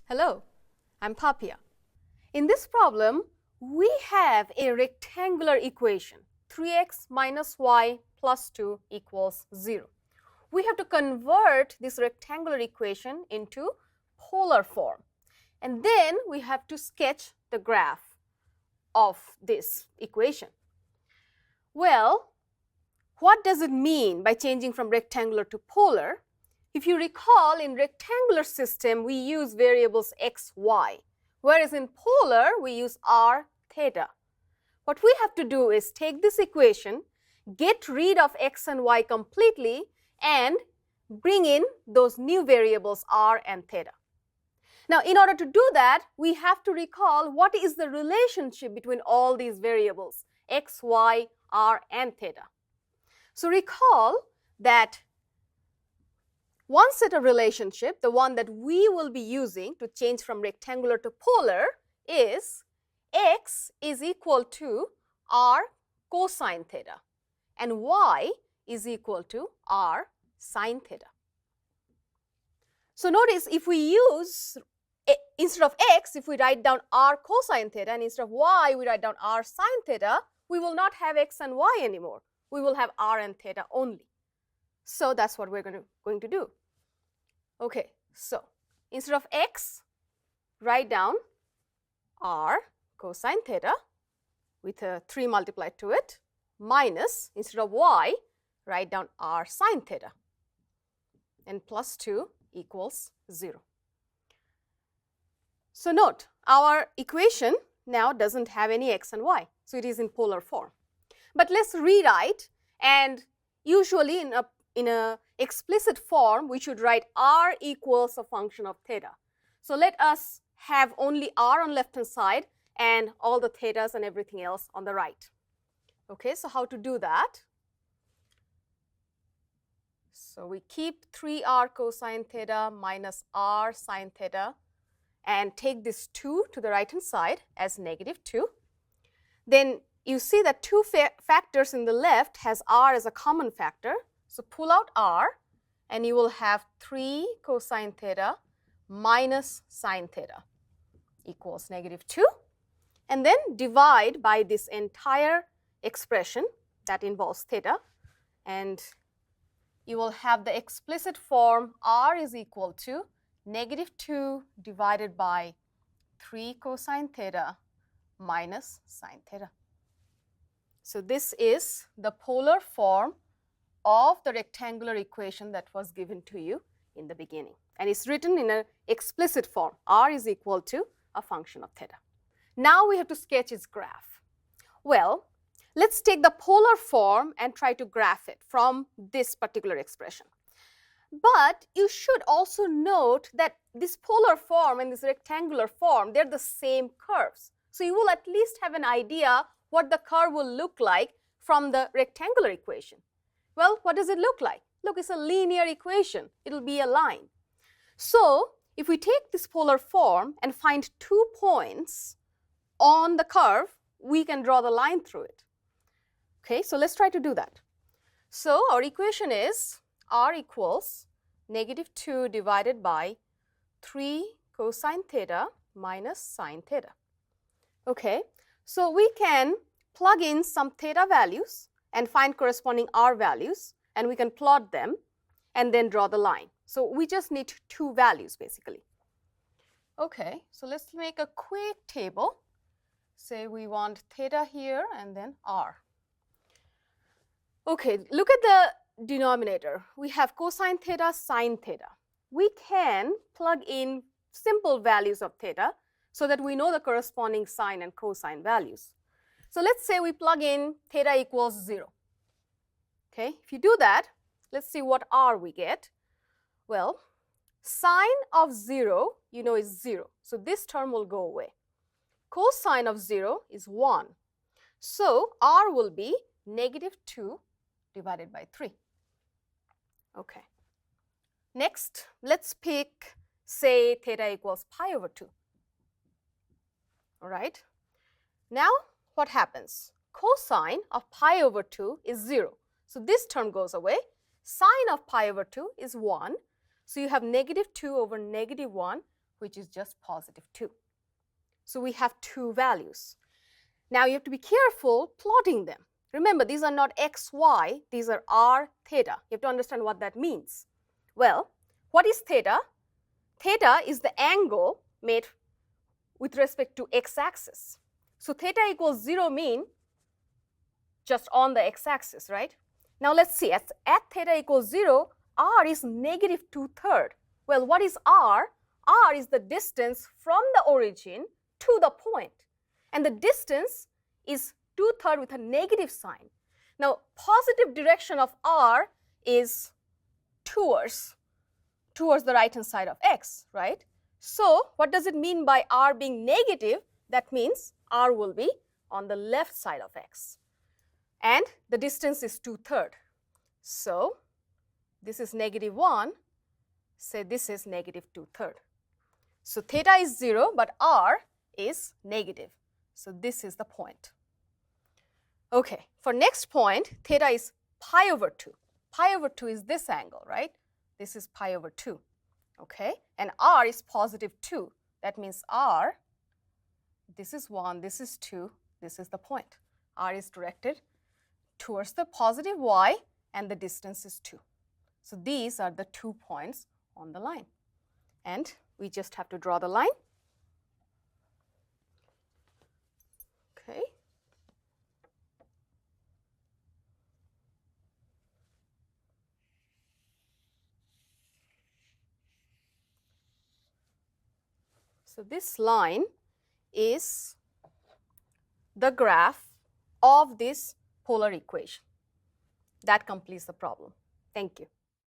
Hello, I'm Papia. In this problem, we have a rectangular equation, 3x minus y plus 2 equals 0. We have to convert this rectangular equation into polar form. And then we have to sketch the graph of this equation. Well, what does it mean by changing from rectangular to polar? If you recall, in rectangular system, we use variables x, y, whereas in polar, we use r, theta. What we have to do is take this equation, get rid of x and y completely, and bring in those new variables r and theta. Now, in order to do that, we have to recall what is the relationship between all these variables, x, y, r, and theta. So recall that one set of relationship, the one that we will be using to change from rectangular to polar, is x is equal to r cosine theta and y is equal to r sine theta. So notice, if we use, instead of x, if we write down r cosine theta, and instead of y, we write down r sine theta, we will not have x and y anymore. We will have r and theta only. So that's what we're going to do. Okay, so instead of x, write down r cosine theta with a 3 multiplied to it, minus, instead of y, write down r sine theta, and plus 2 equals 0. So note, our equation now doesn't have any x and y, so it is in polar form. But let's rewrite, and usually in a explicit form, we should write r equals a function of theta. So let us have only r on left hand side and all the thetas and everything else on the right. Okay, so how to do that? So we keep 3r cosine theta minus r sine theta and take this 2 to the right hand side as negative 2. Then you see that two factors in the left has r as a common factor. So pull out r and you will have 3 cosine theta minus sine theta equals negative 2. And then divide by this entire expression that involves theta, and you will have the explicit form r is equal to negative 2 divided by 3 cosine theta minus sine theta. So this is the polar form of the rectangular equation that was given to you in the beginning. And it's written in an explicit form. R is equal to a function of theta. Now we have to sketch its graph. Well, let's take the polar form and try to graph it from this particular expression. But you should also note that this polar form and this rectangular form, they're the same curves. So you will at least have an idea what the curve will look like from the rectangular equation. Well, what does it look like? Look, it's a linear equation. It'll be a line. So if we take this polar form and find 2 points on the curve, we can draw the line through it. Okay, so let's try to do that. So our equation is r equals negative 2 divided by 3 cosine theta minus sine theta. Okay, so we can plug in some theta values and find corresponding r values, and we can plot them and then draw the line. So we just need 2 values basically. Okay, so let's make a quick table. Say we want theta here and then r. Okay, look at the denominator. We have cosine theta, sine theta. We can plug in simple values of theta so that we know the corresponding sine and cosine values. So let's say we plug in theta equals 0. Okay, if you do that, let's see what r we get. Well, sine of 0, you know, is 0. So this term will go away. Cosine of 0 is 1. So r will be negative 2 divided by 3. Okay. Next, let's pick, say, theta equals pi over 2. All right. Now, what happens? Cosine of pi over 2 is 0. So this term goes away. Sine of pi over 2 is 1. So you have negative 2 over negative 1 which is just positive 2. So we have two values. Now you have to be careful plotting them. Remember, these are not x, y, these are r, theta. You have to understand what that means. Well, what is theta? Theta is the angle made with respect to x-axis. So theta equals 0 mean just on the x-axis, right? Now let's see, at theta equals 0, r is negative 2/3. Well, what is r? R is the distance from the origin to the point. And the distance is 2/3 with a negative sign. Now, positive direction of r is towards the right-hand side of x, right? So, what does it mean by r being negative? That means r will be on the left side of x. And the distance is 2/3. So, this is negative 1. Say this is negative 2/3. So, theta is 0, but r is negative. So, this is the point. Okay, for next point, theta is pi over 2. Pi over 2 is this angle, right? This is pi over 2, okay? And r is positive 2. That means r, this is 1, this is 2, this is the point. R is directed towards the positive y, and the distance is 2. So these are the 2 points on the line. And we just have to draw the line. Okay. So this line is the graph of this polar equation. That completes the problem. Thank you.